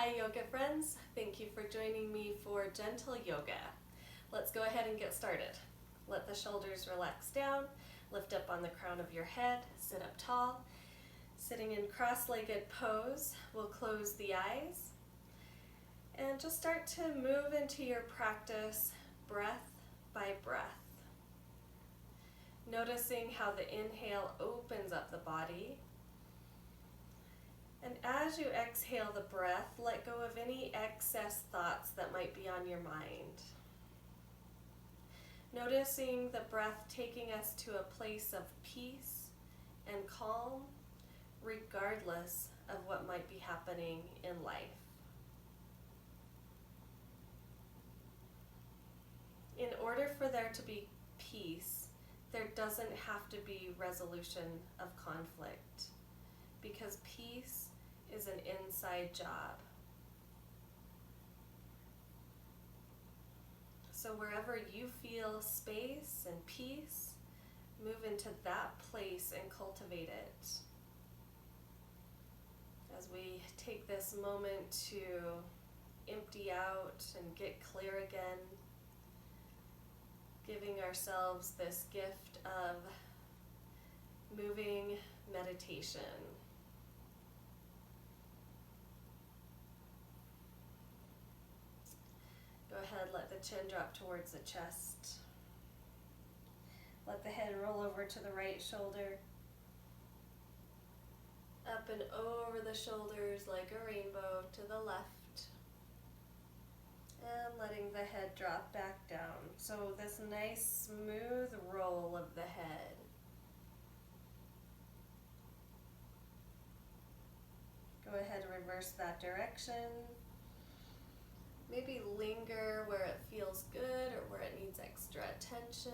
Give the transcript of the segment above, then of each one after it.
Hi yoga friends, thank you for joining me for gentle yoga. Let's go ahead and get started. Let the shoulders relax down, lift up on the crown of your head, sit up tall. Sitting in cross-legged pose, we'll close the eyes and just start to move into your practice breath by breath. Noticing how the inhale opens up the body. And as you exhale the breath, let go of any excess thoughts that might be on your mind. Noticing the breath taking us to a place of peace and calm, regardless of what might be happening in life. In order for there to be peace, there doesn't have to be resolution of conflict, because peace is an inside job. So wherever you feel space and peace, move into that place and cultivate it. As we take this moment to empty out and get clear again, giving ourselves this gift of moving meditation. Go ahead, let the chin drop towards the chest. Let the head roll over to the right shoulder. Up and over the shoulders like a rainbow to the left. And letting the head drop back down. So this nice smooth roll of the head. Go ahead and reverse that direction. Maybe linger where it feels good or where it needs extra attention.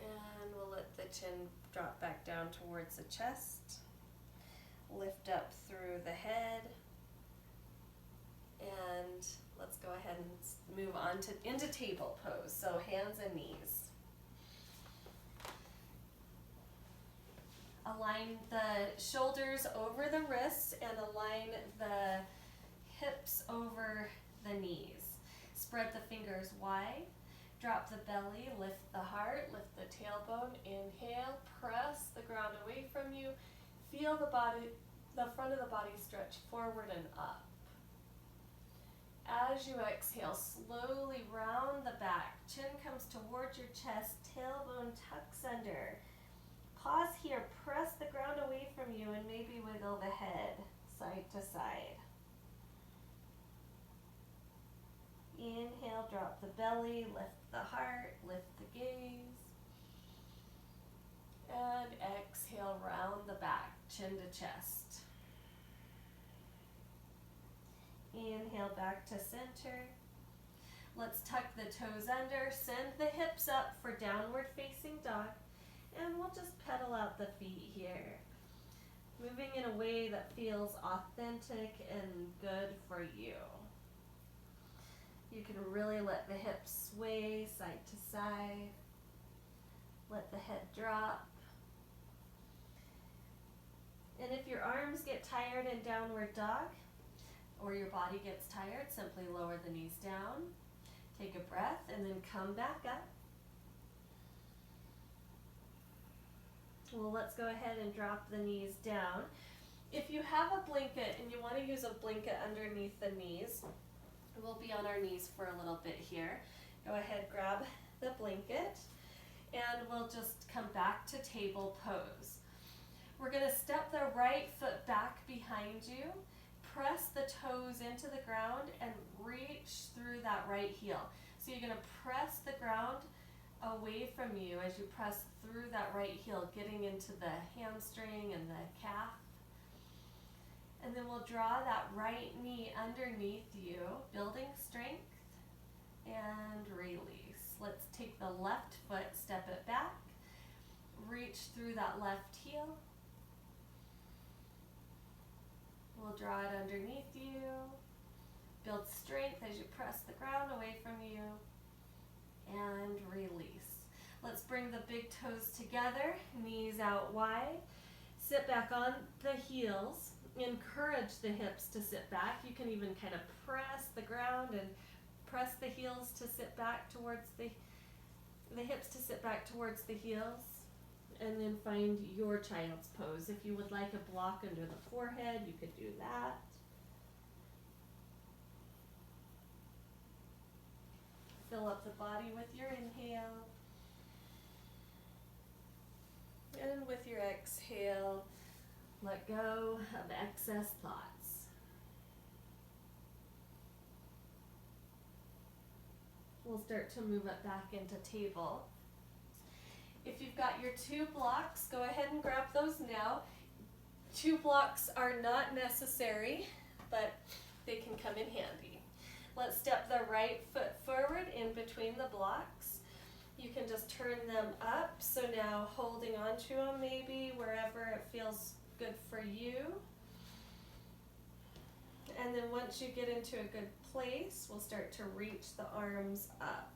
And we'll let the chin drop back down towards the chest. Lift up through the head. And let's go ahead and move on into table pose. So hands and knees. Align the shoulders over the wrists and align the hips over the knees. Spread the fingers wide. Drop the belly, lift the heart, lift the tailbone. Inhale, press the ground away from you. Feel the front of the body stretch forward and up. As you exhale, slowly round the back. Chin comes towards your chest, tailbone tucks under. Pause here, press the ground away from you and maybe wiggle the head side to side. Inhale, drop the belly, lift the heart, lift the gaze. And exhale, round the back, chin to chest. Inhale, back to center. Let's tuck the toes under, send the hips up for downward facing dog. And we'll just pedal out the feet here. Moving in a way that feels authentic and good for you. You can really let the hips sway side to side. Let the head drop. And if your arms get tired in downward dog, or your body gets tired, simply lower the knees down. Take a breath and then come back up. Well, let's go ahead and drop the knees down. If you have a blanket and you want to use a blanket underneath the knees, we'll be on our knees for a little bit here. Go ahead, grab the blanket, and we'll just come back to table pose. We're going to step the right foot back behind you, press the toes into the ground, and reach through that right heel. So you're going to press the ground away from you as you press through that right heel, getting into the hamstring and the calf. And then we'll draw that right knee underneath you, building strength, and release. Let's take the left foot, step it back, reach through that left heel. We'll draw it underneath you, build strength as you press the ground away from you, and release. Let's bring bring the big toes together, knees out wide. Sit back on the heels. Encourage the hips to sit back. You can even kind of press the ground and press the heels to sit back towards the hips to sit back towards the heels. And then find your child's pose. If you would like a block under the forehead, you could do that. Fill up the body with your inhale. And with your exhale, let go of excess thoughts. We'll start to move it back into table. If you've got your 2 blocks, go ahead and grab those now. 2 blocks are not necessary, but they can come in handy. Let's step the right foot forward in between the blocks. You can just turn them up, so now holding on to them maybe wherever it feels good for you. And then once you get into a good place, we'll start to reach the arms up.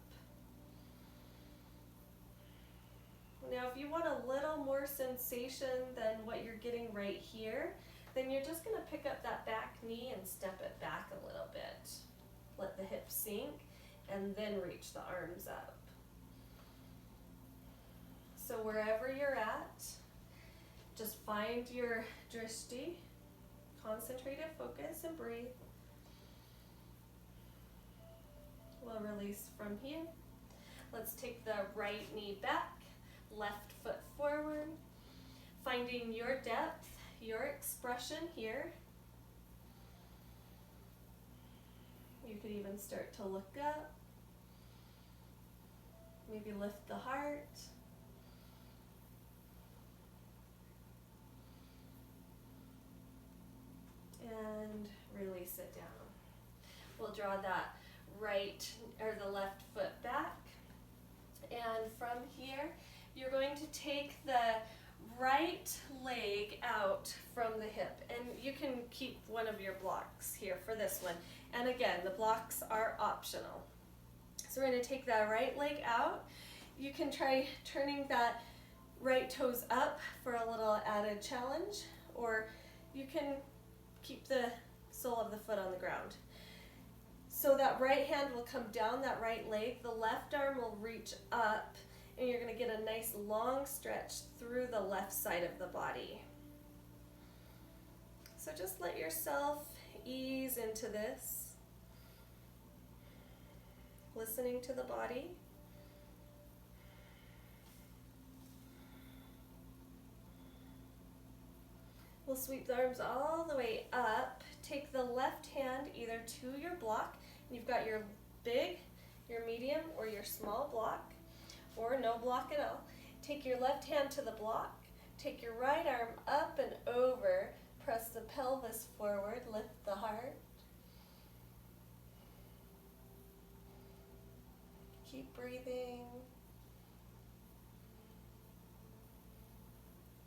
Now if you want a little more sensation than what you're getting right here, then you're just going to pick up that back knee and step it back a little bit. Let the hips sink and then reach the arms up. So wherever you're at, just find your drishti, concentrated focus, and breathe. We'll release from here. Let's take the right knee back, left foot forward, finding your depth, your expression here. You could even start to look up, maybe lift the heart. And release it down. We'll draw that right or the left foot back. And from here, you're going to take the right leg out from the hip. And you can keep one of your blocks here for this one. And again, the blocks are optional. So we're going to take that right leg out. You can try turning that right toes up for a little added challenge, or you can keep the sole of the foot on the ground. So that right hand will come down that right leg, the left arm will reach up, and you're going to get a nice long stretch through the left side of the body. So just let yourself ease into this, listening to the body. We'll sweep the arms all the way up. Take the left hand either to your block. You've got your big, your medium, or your small block, or no block at all. Take your left hand to the block. Take your right arm up and over. Press the pelvis forward. Lift the heart. Keep breathing.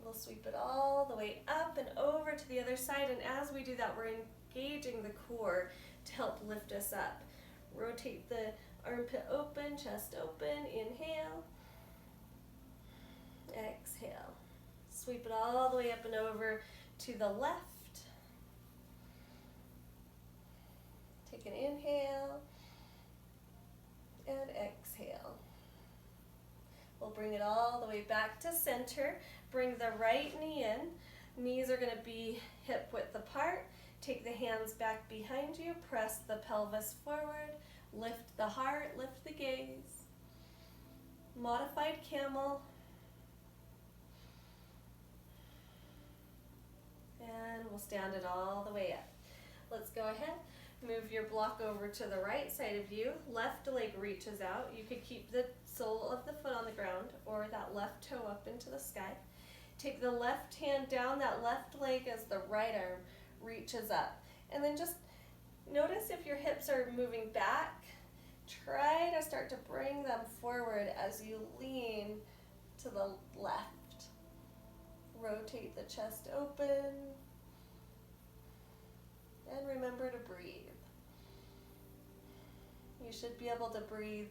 We'll sweep it all the way up and over to the other side, and as we do that, we're engaging the core to help lift us up. Rotate the armpit open, chest open, inhale, exhale. Sweep it all the way up and over to the left. Take an inhale and exhale. We'll bring it all the way back to center. Bring the right knee in. Knees are going to be hip width apart. Take the hands back behind you. Press the pelvis forward. Lift the heart. Lift the gaze. Modified camel. And we'll stand it all the way up. Let's go ahead. Move your block over to the right side of you. Left leg reaches out. You could keep the sole of the foot on the ground or that left toe up into the sky. Take the left hand down that left leg as the right arm reaches up. And then just notice if your hips are moving back. Try to start to bring them forward as you lean to the left. Rotate the chest open. And remember to breathe. You should be able to breathe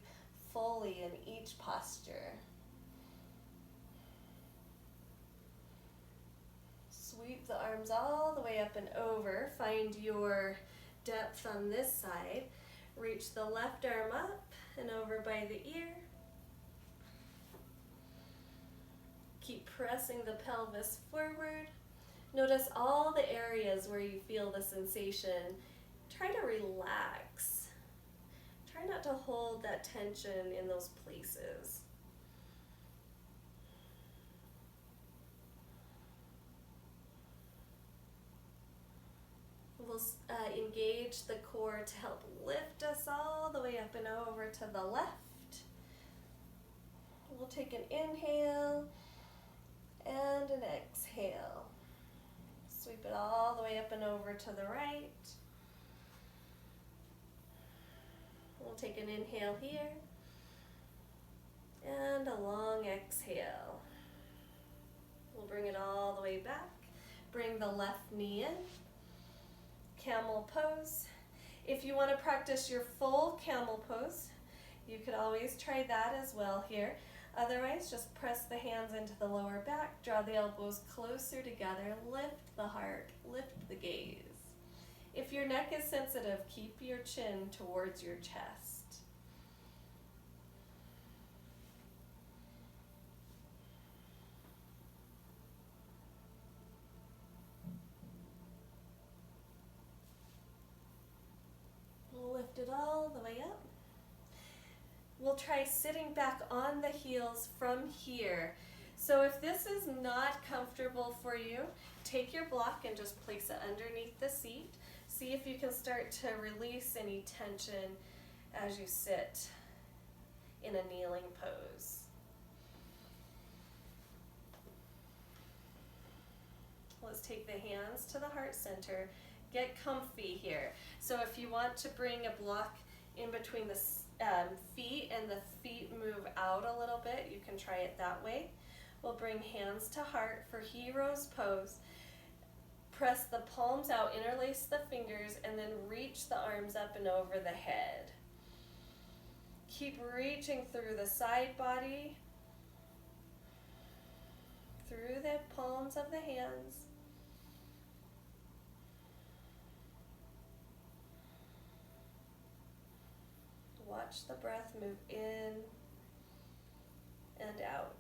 fully in each posture. Sweep the arms all the way up and over. Find your depth on this side. Reach the left arm up and over by the ear. Keep pressing the pelvis forward. Notice all the areas where you feel the sensation. Try to relax. Try not to hold that tension in those places. We'll engage the core to help lift us all the way up and over to the left. We'll take an inhale and an exhale. Sweep it all the way up and over to the right. We'll take an inhale here and a long exhale. We'll bring it all the way back. Bring the left knee in. Camel pose. If you want to practice your full camel pose, you could always try that as well here. Otherwise, just press the hands into the lower back, draw the elbows closer together, lift the heart, lift the gaze. If your neck is sensitive, keep your chin towards your chest. Lift it all the way up. We'll try sitting back on the heels from here. So if this is not comfortable for you, take your block and just place it underneath the seat. See if you can start to release any tension as you sit in a kneeling pose. Let's take the hands to the heart center. Get comfy here. So if you want to bring a block in between the feet and the feet move out a little bit, you can try it that way. We'll bring hands to heart for hero's pose. Press the palms out, interlace the fingers, and then reach the arms up and over the head. Keep reaching through the side body, through the palms of the hands. Watch the breath move in and out.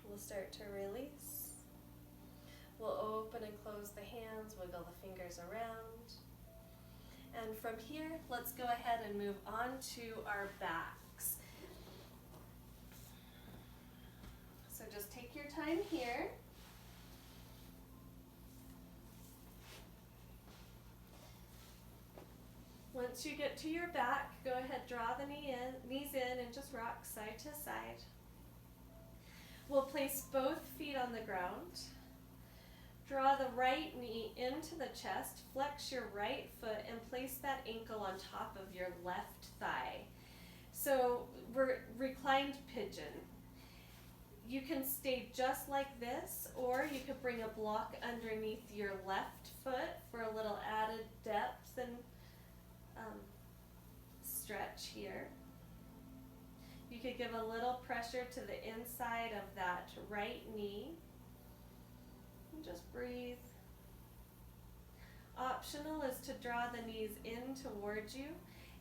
We'll start to release. We'll open and close the hands, wiggle the fingers around. And from here, let's go ahead and move on to our backs. So just take your time here. Once you get to your back, go ahead, draw the knees in and just rock side to side. We'll place both feet on the ground. Draw the right knee into the chest, flex your right foot, and place that ankle on top of your left thigh. So we're reclined pigeon. You can stay just like this, or you could bring a block underneath your left foot for a little added depth and stretch here. You could give a little pressure to the inside of that right knee. And just breathe. Optional is to draw the knees in towards you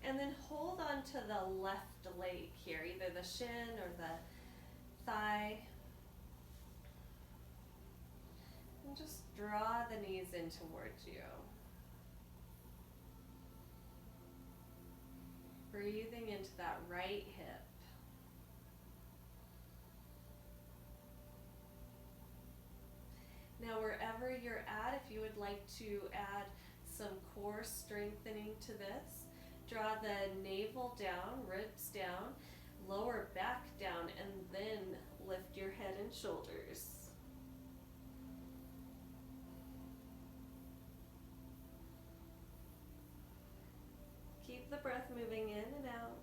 and then hold on to the left leg here, either the shin or the thigh. And just draw the knees in towards you. Breathing into that right hip. Now wherever you're at, if you would like to add some core strengthening to this, draw the navel down, ribs down, lower back down, and then lift your head and shoulders. Keep the breath moving in and out.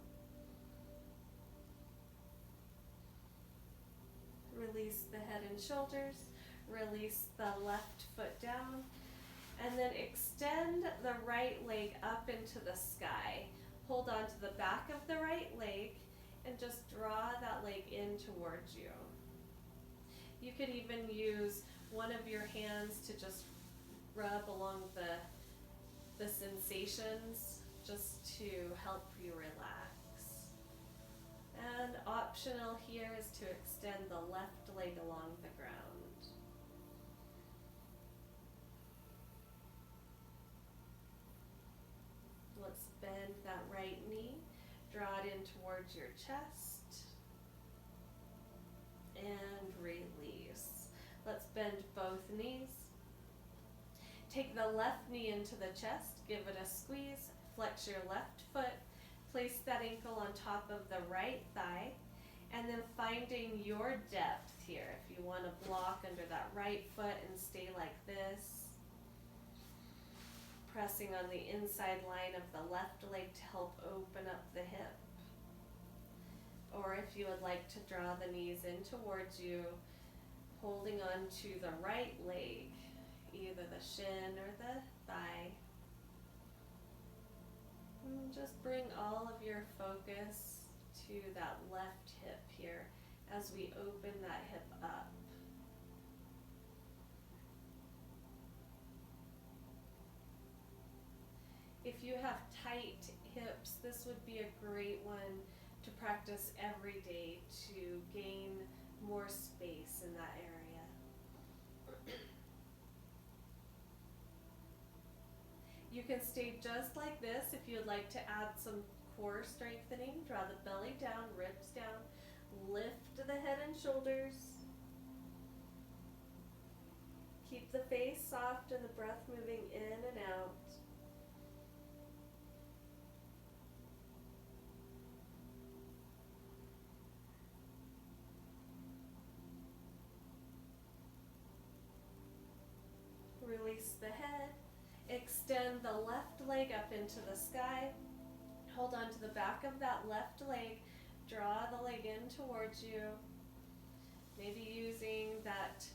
Release the head and shoulders. Release the left foot down. And then extend the right leg up into the sky. Hold on to the back of the right leg and just draw that leg in towards you. You could even use one of your hands to just rub along the sensations just to help you relax. And optional here is to extend the left leg along the ground. Let's bend that right knee, draw it in towards your chest, and release. Let's bend both knees. Take the left knee into the chest, give it a squeeze, flex your left foot, place that ankle on top of the right thigh, and then finding your depth here. If you want to block under that right foot and stay like this, pressing on the inside line of the left leg to help open up the hip. Or if you would like to draw the knees in towards you, holding on to the right leg, either the shin or the thigh. And just bring all of your focus to that left hip here as we open that hip up. If you have tight hips, this would be a great one to practice every day to gain more space in that area. You can stay just like this if you'd like to add some core strengthening. Draw the belly down, ribs down, lift the head and shoulders. Keep the face soft and the breath moving in and out. Release the head. Extend the left leg up into the sky. Hold on to the back of that left leg. Draw the leg in towards you. Maybe using that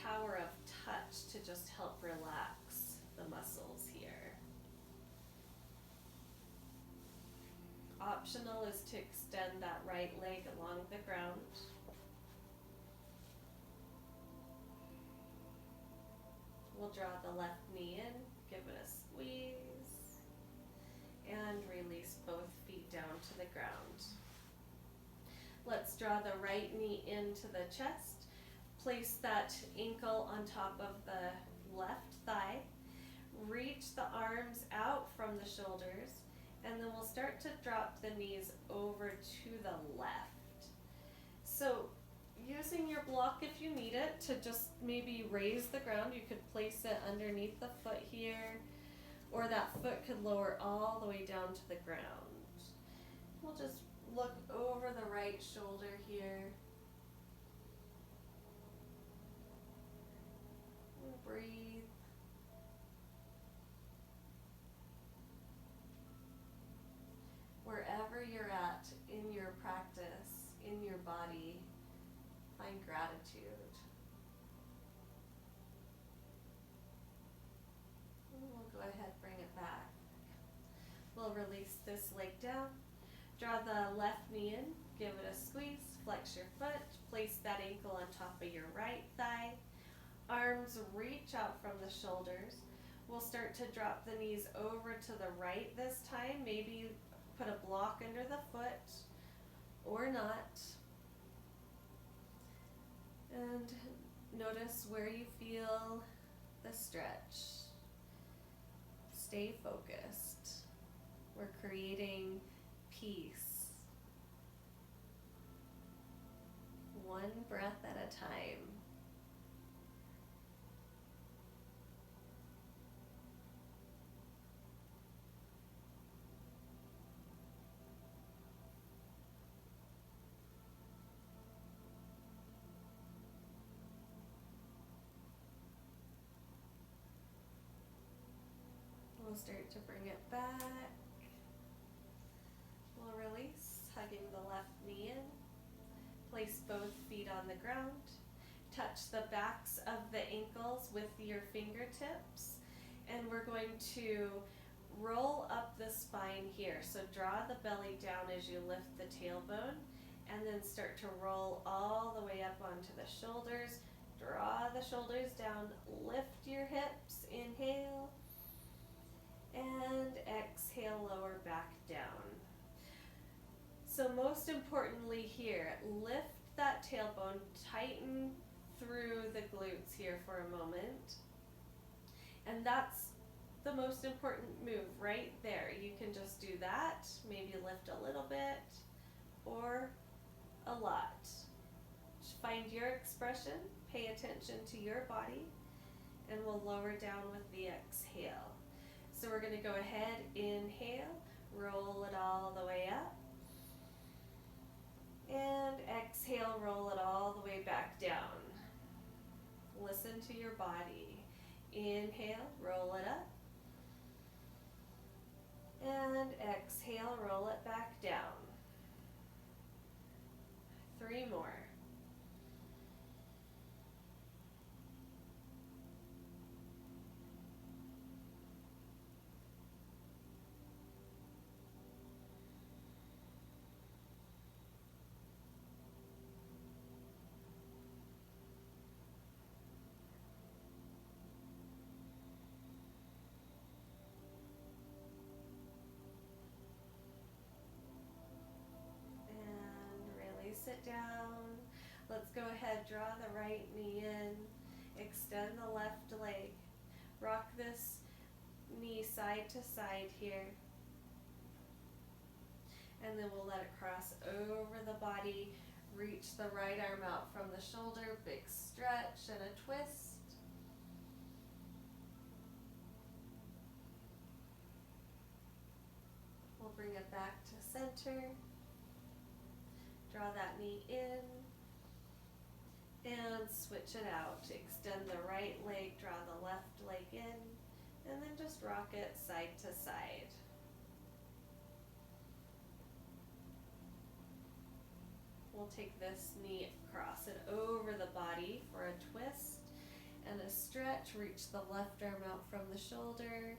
power of touch to just help relax the muscles here. Optional is to extend that right leg along the ground. We'll draw the left knee in, give it a squeeze, and release both feet down to the ground. Let's draw the right knee into the chest. Place that ankle on top of the left thigh. Reach the arms out from the shoulders, and then we'll start to drop the knees over to the left. So using your block if you need it to just maybe raise the ground, you could place it underneath the foot here, or that foot could lower all the way down to the ground. We'll just look over the right shoulder here. And breathe. Wherever you're at in your practice, in your body, find gratitude. And we'll go ahead, bring it back. We'll release this leg down. Draw the left knee in, give it a squeeze, flex your foot, place that ankle on top of your right thigh. Arms reach out from the shoulders. We'll start to drop the knees over to the right this time. Maybe put a block under the foot or not. And notice where you feel the stretch. Stay focused. We're creating peace. One breath at a time. We'll start to bring it back. We'll release, hugging the left knee in. Place both feet on the ground. Touch the backs of the ankles with your fingertips. And we're going to roll up the spine here. So draw the belly down as you lift the tailbone, and then start to roll all the way up onto the shoulders. Draw the shoulders down, lift your hips, inhale, and exhale, lower back down. So most importantly here, lift that tailbone, tighten through the glutes here for a moment. And that's the most important move right there. You can just do that, maybe lift a little bit or a lot. Just find your expression, pay attention to your body, and we'll lower down with the exhale. So we're going to go ahead, inhale, roll it all the way up, and exhale, roll it all the way back down. Listen to your body. Inhale, roll it up, and exhale, roll it back down. 3 more. Sit down. Let's go ahead, draw the right knee in, extend the left leg, rock this knee side to side here, and then we'll let it cross over the body, reach the right arm out from the shoulder, big stretch and a twist. We'll bring it back to center. Draw that knee in and switch it out. Extend the right leg, draw the left leg in, and then just rock it side to side. We'll take this knee, cross it over the body for a twist and a stretch. Reach the left arm out from the shoulder.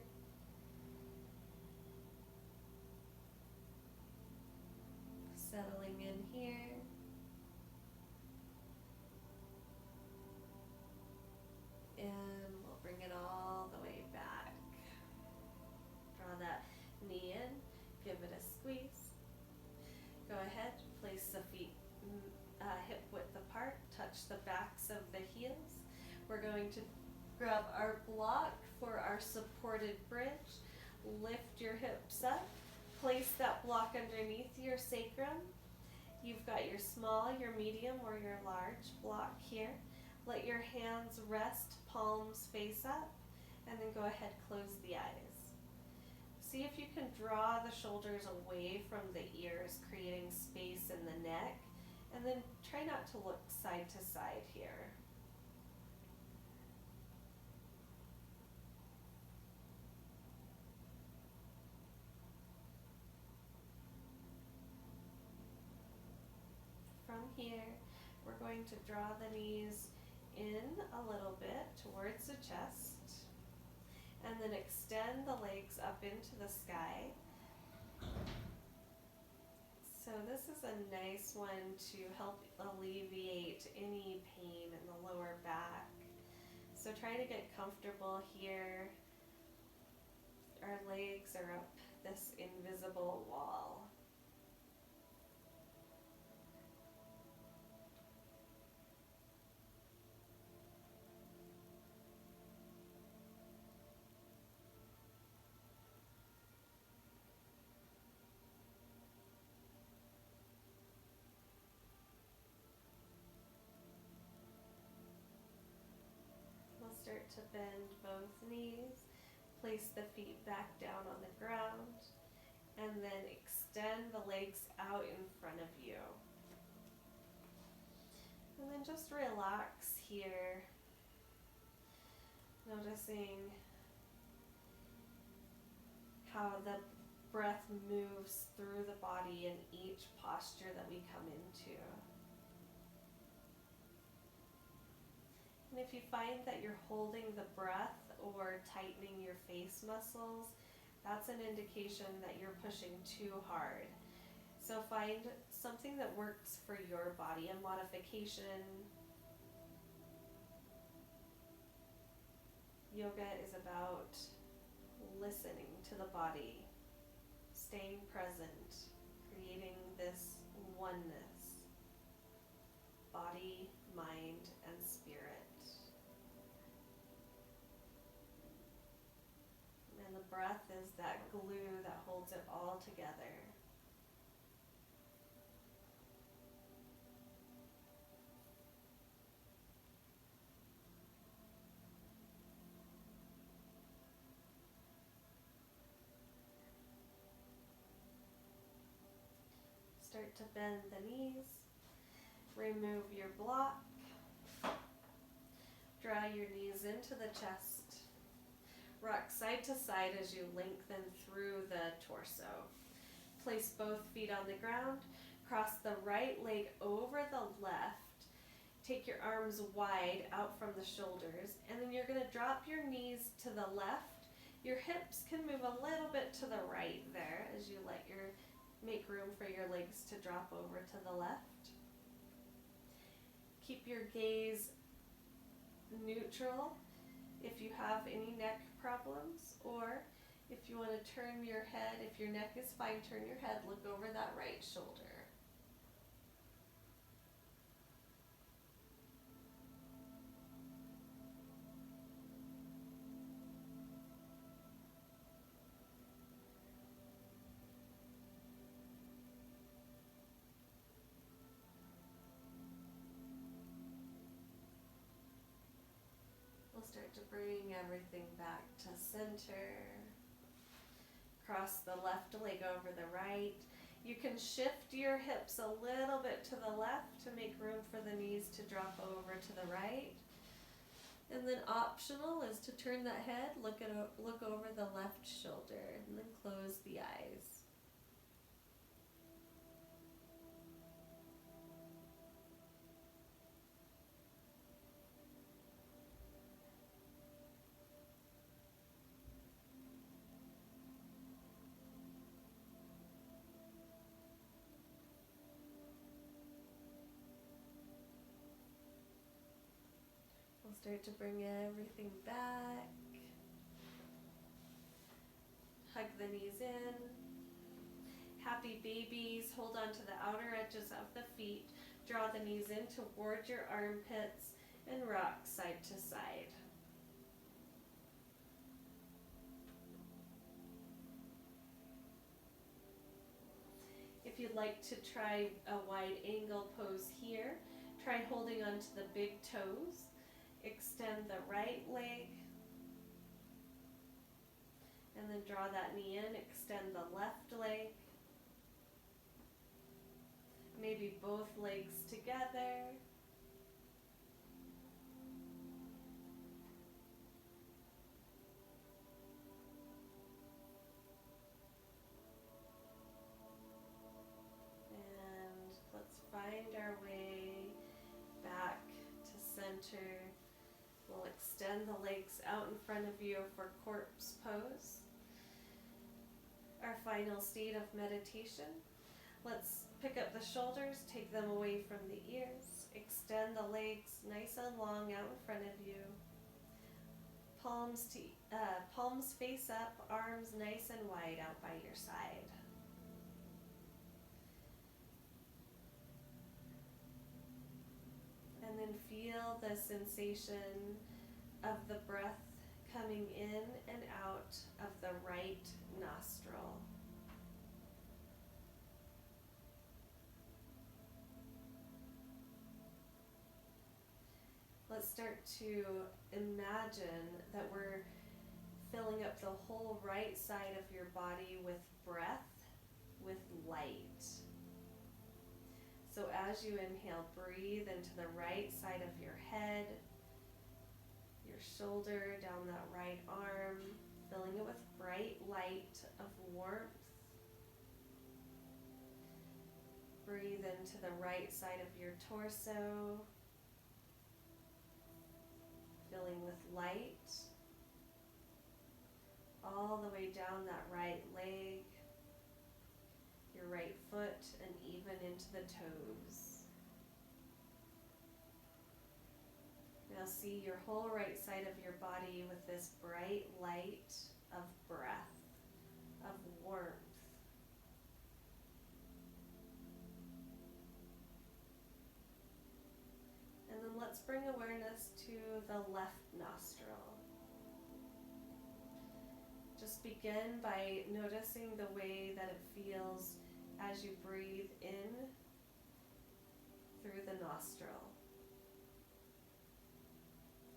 Settling in here. And we'll bring it all the way back. Draw that knee in, give it a squeeze. Go ahead, place the feet hip width apart, touch the backs of the heels. We're going to grab our block for our supported bridge. Lift your hips up. Place that block underneath your sacrum. You've got your small, your medium, or your large block here. Let your hands rest, palms face up, and then go ahead, close the eyes. See if you can draw the shoulders away from the ears, creating space in the neck, and then try not to look side to side here. From here, we're going to draw the knees in a little bit towards the chest, and then extend the legs up into the sky. So this is a nice one to help alleviate any pain in the lower back. So try to get comfortable here. Our legs are up this invisible wall. Start to bend both knees, place the feet back down on the ground, and then extend the legs out in front of you. And then just relax here, noticing how the breath moves through the body in each posture that we come into. And if you find that you're holding the breath or tightening your face muscles, That's an indication that you're pushing too hard. So find something that works for your body, a modification. Yoga is about listening to the body, staying present, creating this oneness, body, mind, and spirit. And the breath is that glue that holds it all together. Start to bend the knees. Remove your block. Draw your knees into the chest. Rock side to side as you lengthen through the torso. Place both feet on the ground. Cross the right leg over the left. Take your arms wide out from the shoulders, and then you're going to drop your knees to the left. Your hips can move a little bit to the right there as you make room for your legs to drop over to the left. Keep your gaze neutral if you have any neck problems, or if you want to turn your head, if your neck is fine, turn your head, look over that right shoulder. We'll start to bring everything back to center. Cross the left leg over the right. You can shift your hips a little bit to the left to make room for the knees to drop over to the right. And then optional is to turn that head, look over the left shoulder, and then close the eyes. We'll start to bring everything back. Hug the knees in. Happy babies, hold on to the outer edges of the feet. Draw the knees in toward your armpits and rock side to side. If you'd like to try a wide angle pose here, try holding onto the big toes. Extend the right leg. And then draw that knee in, extend the left leg. Maybe both legs together. And let's find our way back to center. We'll extend the legs out in front of you for corpse pose. Our final state of meditation. Let's pick up the shoulders, take them away from the ears. Extend the legs nice and long out in front of you. Palms face up, arms nice and wide out by your side. And then feel the sensation of the breath coming in and out of the right nostril. Let's start to imagine that we're filling up the whole right side of your body with breath, with light. So as you inhale, breathe into the right side of your head, your shoulder, down that right arm, filling it with bright light of warmth. Breathe into the right side of your torso, filling with light, all the way down that right leg, your right foot, and even into the toes. Now see your whole right side of your body with this bright light of breath, of warmth. And then let's bring awareness to the left nostril. Just begin by noticing the way that it feels as you breathe in through the nostril.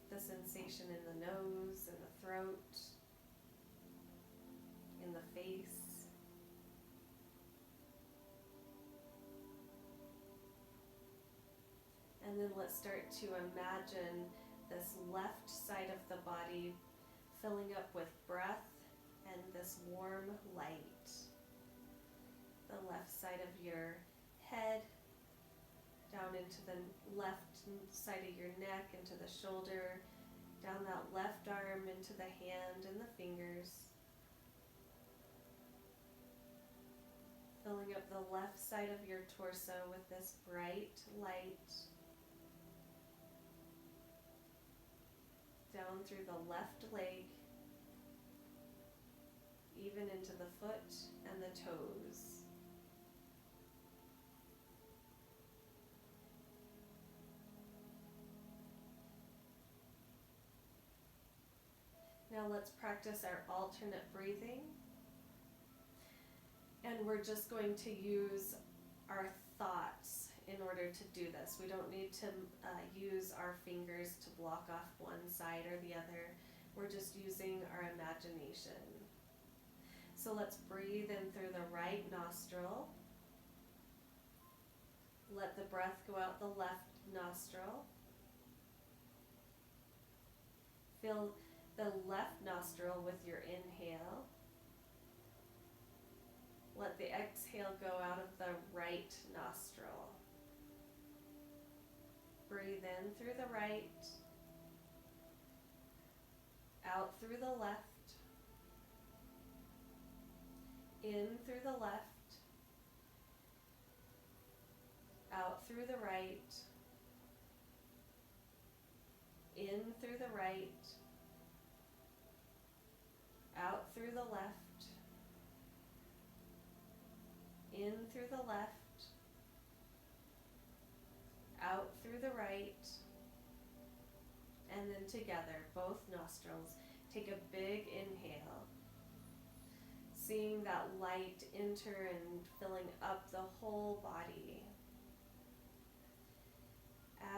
The sensation in the nose, in the throat, in the face. And then let's start to imagine this left side of the body filling up with breath and this warm light. The left side of your head, down into the left side of your neck, into the shoulder, down that left arm into the hand and the fingers. Filling up the left side of your torso with this bright light. Down through the left leg, even into the foot and the toes. Now let's practice our alternate breathing. And we're just going to use our thoughts in order to do this. We don't need to use our fingers to block off one side or the other. We're just using our imagination. So let's breathe in through the right nostril. Let the breath go out the left nostril. Fill the left nostril with your inhale. Let the exhale go out of the right nostril. Breathe in through the right, out through the left, in through the left, out through the right, in through the right, out through the left, in through the left, out through the right, and then together, both nostrils. Take a big inhale, seeing that light enter and filling up the whole body.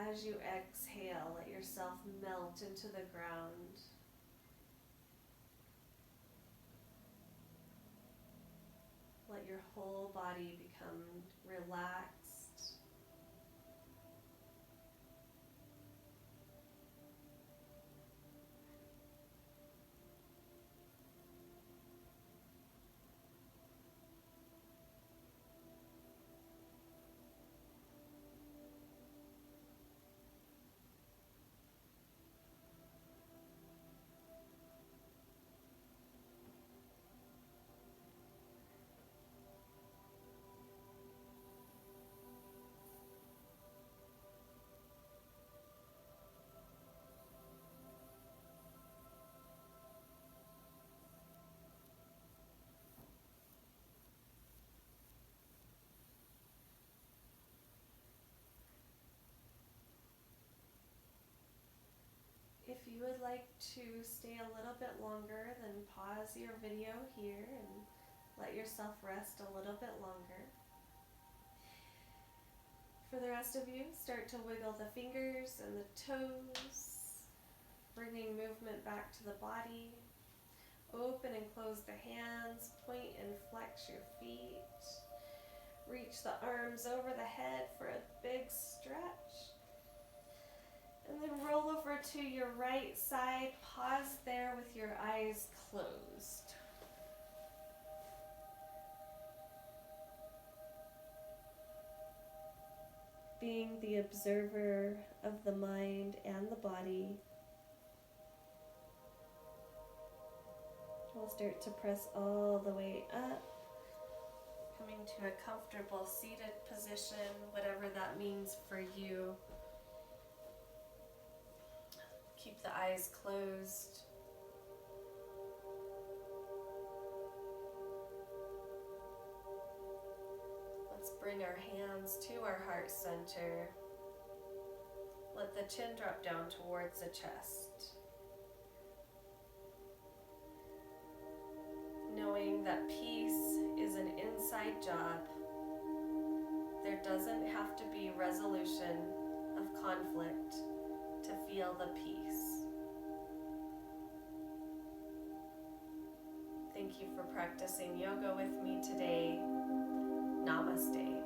As you exhale, let yourself melt into the ground. Let your whole body become relaxed. If you would like to stay a little bit longer, then pause your video here and let yourself rest a little bit longer. For the rest of you, start to wiggle the fingers and the toes, bringing movement back to the body. Open and close the hands, point and flex your feet. Reach the arms over the head for a big stretch. And then roll over to your right side. Pause there with your eyes closed. Being the observer of the mind and the body. We'll start to press all the way up, coming to a comfortable seated position, whatever that means for you. Keep the eyes closed. Let's bring our hands to our heart center. Let the chin drop down towards the chest. Knowing that peace is an inside job. There doesn't have to be resolution of conflict to feel the peace. Thank you for practicing yoga with me today. Namaste.